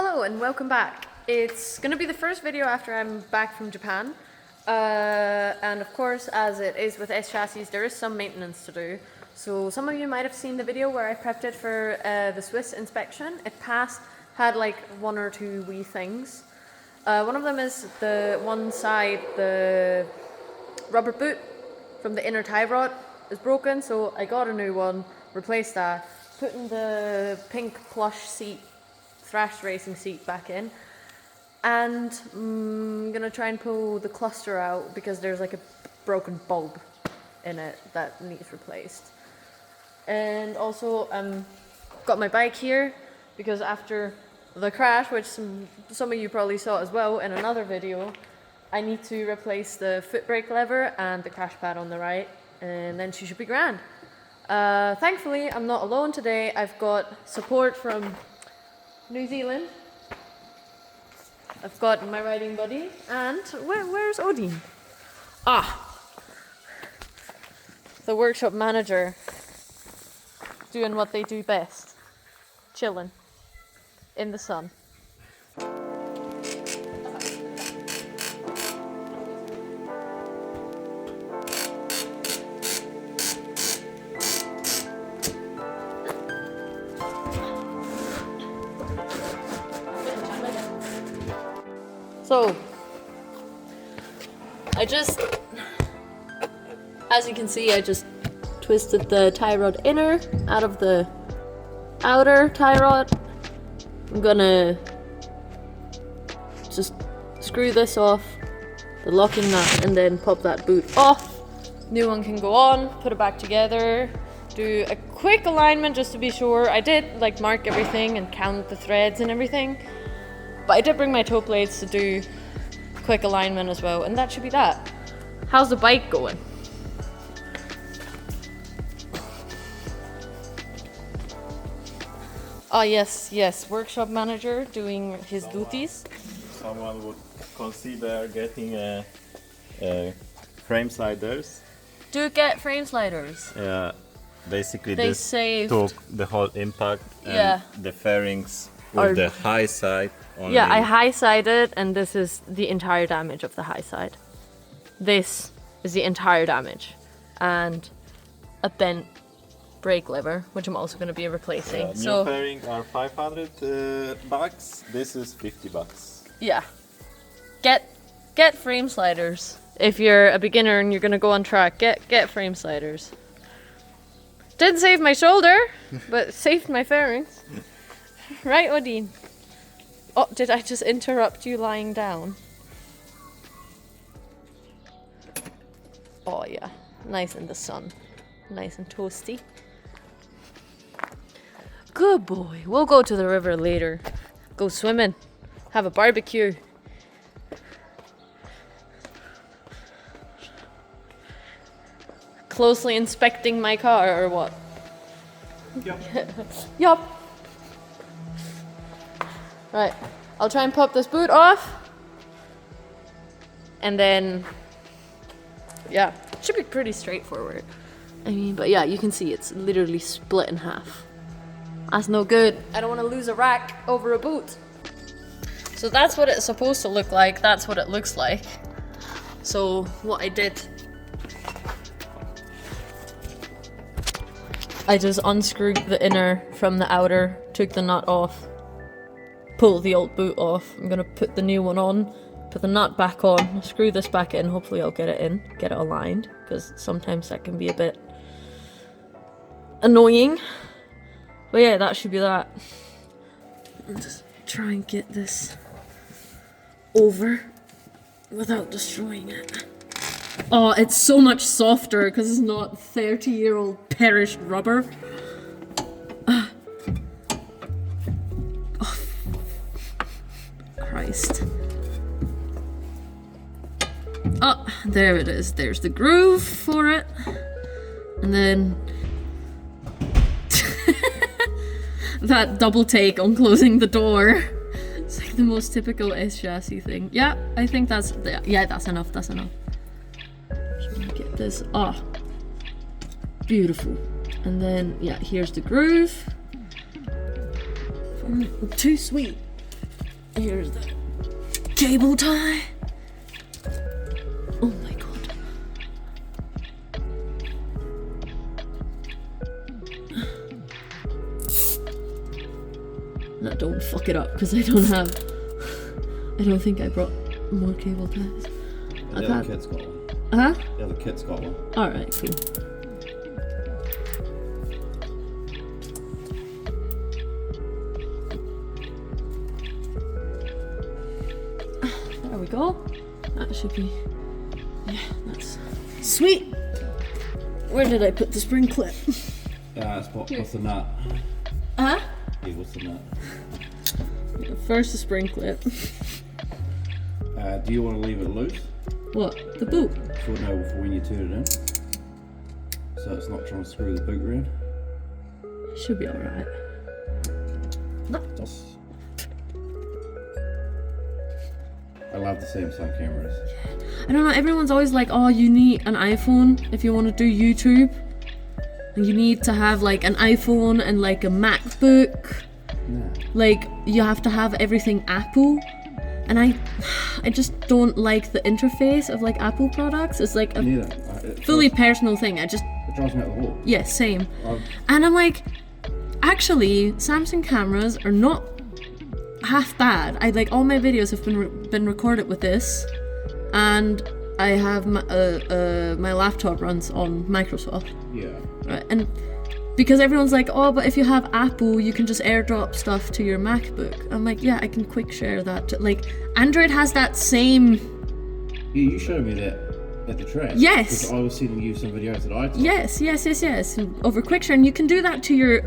Hello and welcome back. It's gonna be the first video after I'm back from Japan. And of course, as it is with S chassis, there is some maintenance to do. So some of you might have seen the video where I prepped it for the Swiss inspection. It passed, had like one or two wee things. One of them is the one side, the rubber boot from the inner tie rod is broken, so I got a new one, replaced that, putting the pink plush seat, Thrash racing seat back in, and I'm gonna try and pull the cluster out because there's like a broken bulb in it that needs replaced. And also got my bike here because after the crash, which some of you probably saw as well in another video, I need to replace the foot brake lever and the crash pad on the right, and then she should be grand. Thankfully, I'm not alone today. I've got support from New Zealand. I've got my riding buddy, and where's Odin? The workshop manager, doing what they do best, chilling in the sun. So, as you can see, I just twisted the tie rod inner out of the outer tie rod. I'm gonna just screw this off, the locking nut, and then pop that boot off. New one can go on, put it back together, do a quick alignment just to be sure. I did like mark everything and count the threads and everything. But I did bring my toe blades to do quick alignment as well, and that should be that. How's the bike going? Oh yes, workshop manager doing his duties. Someone would consider getting frame sliders. Do get frame sliders. Yeah, basically They this saved. took the whole impact and Yeah. the fairings Are- with the high side only. Yeah, I high-sided, and this is the entire damage of the high side. This is the entire damage. And a bent brake lever, which I'm also going to be replacing. New fairing are 500 bucks. This is 50 bucks. Yeah. Get frame sliders. If you're a beginner and you're going to go on track, get frame sliders. Didn't save my shoulder, but saved my fairings. Right, Odin? Oh, did I just interrupt you lying down? Oh yeah, nice in the sun. Nice and toasty. Good boy. We'll go to the river later. Go swimming. Have a barbecue. Closely inspecting my car or what? Yep. Yup. Right, I'll try and pop this boot off. And then, yeah, should be pretty straightforward. I mean, but yeah, you can see it's literally split in half. That's no good. I don't want to lose a rack over a boot. So that's what it's supposed to look like. That's what it looks like. So what I did, I just unscrewed the inner from the outer, took the nut off, pull the old boot off. I'm gonna put the new one on, put the nut back on, screw this back in. Hopefully I'll get it in, get it aligned, because sometimes that can be a bit annoying. But yeah, that should be that. I'll just try and get this over without destroying it. Oh, it's so much softer because it's not 30-year-old perished rubber. Oh, Christ. Oh, there it is. There's the groove for it. And then that double take on closing the door. It's like the most typical S chassis thing. Yeah, I think that's enough. That's enough. Get this. Beautiful. And then yeah, here's the groove. Too sweet. Here's the cable tie. Oh my god. Now don't fuck it up because I don't think I brought more cable ties. The other kid's got one. Huh? The other kid's got one. Alright, cool. There we go. That should be... Yeah, that's... Sweet! Where did I put the spring clip? What's the nut? Huh? Yeah, what's the nut? First the spring clip. Do you want to leave it loose? What? The boot? For when you turn it in? So it's not trying to screw the boot around? Should be alright. I love the Samsung cameras. I don't know, everyone's always like, oh, you need an iPhone if you want to do YouTube. And you need to have like an iPhone and like a MacBook. Nah. Like, you have to have everything Apple. And I just don't like the interface of like Apple products. It's like a fully personal thing. It drives me out the wall. Yeah, same. And I'm like, actually, Samsung cameras are not half bad. All my videos have been recorded with this, and I have my laptop runs on Microsoft. Yeah. Right, and because everyone's like, oh, but if you have Apple, you can just airdrop stuff to your MacBook. I'm like, yeah, I can quick share that. Like, Android has that same. Yeah, you showed me that at the track. Yes. Because I was sending you some videos that I took. Yes. Over QuickShare, and you can do that to your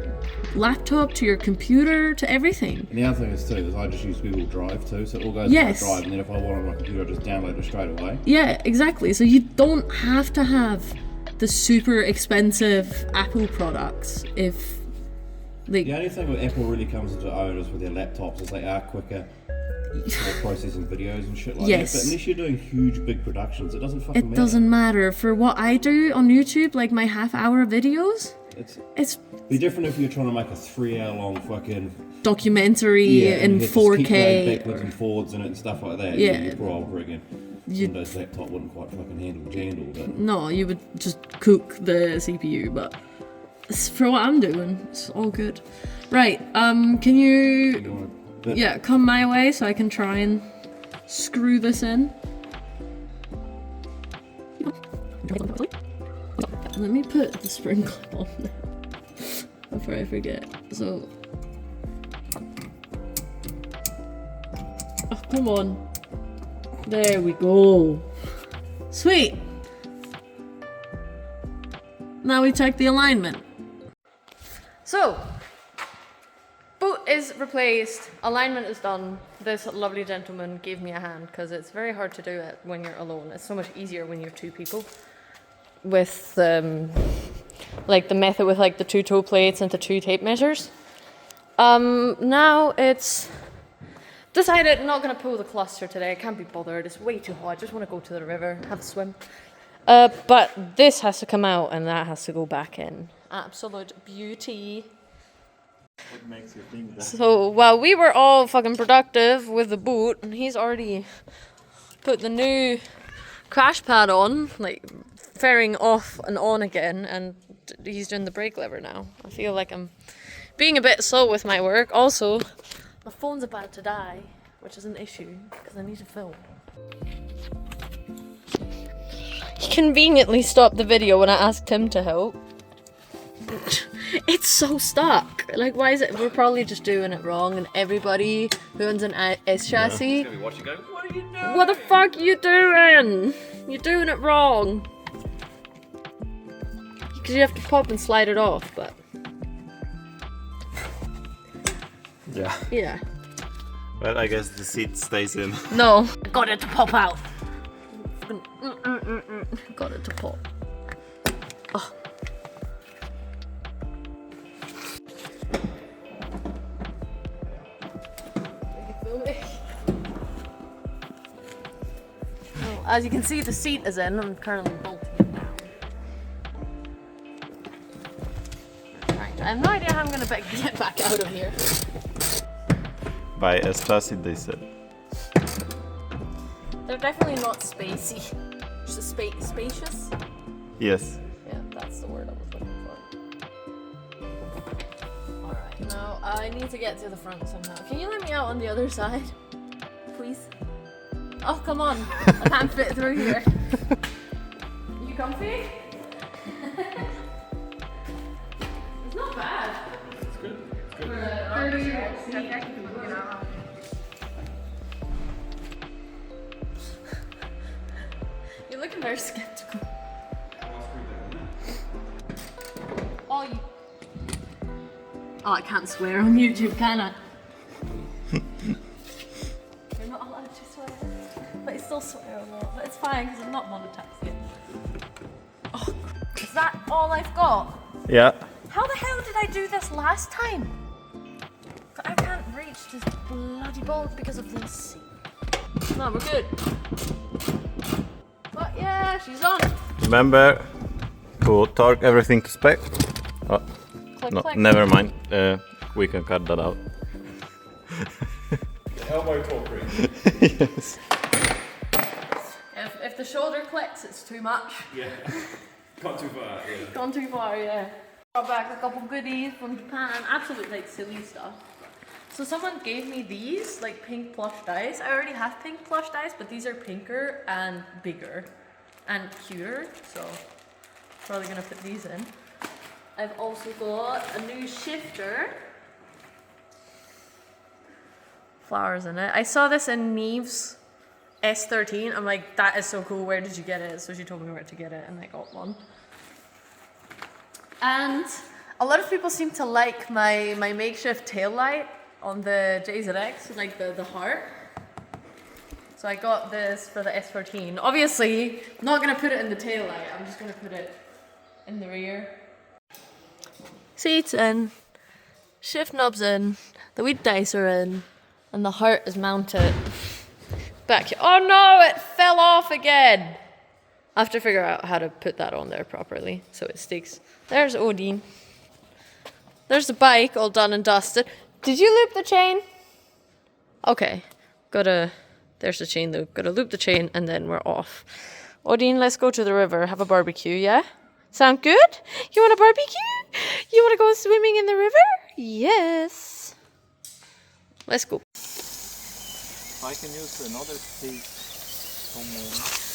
laptop, to your computer, to everything. And the other thing is too, is I just use Google Drive too, so it all goes Yes. to my Drive, and then if I want on my computer, I just download it straight away. Yeah, exactly. So you don't have to have the super expensive Apple products if like. The only thing with Apple really comes into own is with their laptops, is they are quicker for processing videos and shit like Yes. that. But unless you're doing huge, big productions, it doesn't fucking matter. It doesn't matter. For what I do on YouTube, like my half-hour videos, it's be different if you're trying to make a 3-hour-long fucking documentary in and you have to 4K. keep going backwards and forwards in it and stuff like that. Yeah. You're poor old friggin' Windows laptop wouldn't quite fucking handle jandle, but No, you would just cook the CPU, but for what I'm doing, it's all good. Right, can you come my way so I can try and screw this in? Let me put the spring clip on there before I forget. So, oh, come on. There we go. Sweet. Now we check the alignment. So, boot is replaced, alignment is done. This lovely gentleman gave me a hand because it's very hard to do it when you're alone. It's so much easier when you're two people. With like the method with like the 2 toe plates and the 2 tape measures. Now it's decided I'm not gonna pull the cluster today. I can't be bothered. It's way too hot. I just want to go to the river, have a swim. But this has to come out and that has to go back in. Absolute beauty. what makes you think that? So while we were all fucking productive with the boot, and he's already put the new crash pad on, like fairing off and on again, and he's doing the brake lever now. I feel like I'm being a bit slow with my work. Also, my phone's about to die, which is an issue because I need to film. He conveniently stopped the video when I asked him to help. It's so stuck. Like, why is it? We're probably just doing it wrong, and everybody who owns an S chassis. Gonna be watching going, what are you doing? What the fuck are you doing? You're doing it wrong. Because you have to pop and slide it off, but Yeah. yeah. Well, I guess the seat stays in. No, I got it to pop out. Got it to pop. Oh. Oh, as you can see, the seat is in. I'm currently bolting it down. Right, I have no idea how I'm gonna get back out of here. by S-Chassis, they said. They're definitely not spacey. Just spacious? Yes. Yeah, that's the word I was looking for. Alright, now I need to get to the front somehow. Can you let me out on the other side? Please? Oh, come on. I can't fit through here. You comfy? It's not bad. It's good. It's good. For a 30-year-old seat. You're looking very skeptical. Oh, I can't swear on YouTube, can I? You're not allowed to swear. But I still swear a lot. But it's fine because I'm not monetized yet. Oh, is that all I've got? Yeah. How the hell did I do this last time? I can't reach this bloody bolt because of this. No, we're good. But yeah, she's on. Remember to torque everything to spec. Oh, Click, no, click. never mind. We can cut that out. Elbow torque ring. Yes. If the shoulder clicks, it's too much. Yeah. Gone too far, yeah. Gone too far, yeah. Got back a couple goodies from Japan. Absolute like silly stuff. So someone gave me these like pink plush dice. I already have pink plush dice, but these are pinker and bigger and cuter. So probably gonna put these in. I've also got a new shifter. Flowers in it. I saw this in Neve's S13. I'm like, that is so cool. Where did you get it? So she told me where to get it, and I got one. And a lot of people seem to like my makeshift tail light on the JZX, like the heart. So I got this for the S14. Obviously, I'm not gonna put it in the tail light. I'm just gonna put it in the rear. Seats in, shift knobs in, the wheat dice are in, and the heart is mounted back here. Oh no, it fell off again. I have to figure out how to put that on there properly so it sticks. There's Odin. There's the bike all done and dusted. Did you loop the chain? Okay, there's the chain loop. Gotta loop the chain and then we're off. Odin, let's go to the river, have a barbecue, yeah? Sound good? You want a barbecue? You want to go swimming in the river? Yes. Let's go. I can use another piece somewhere.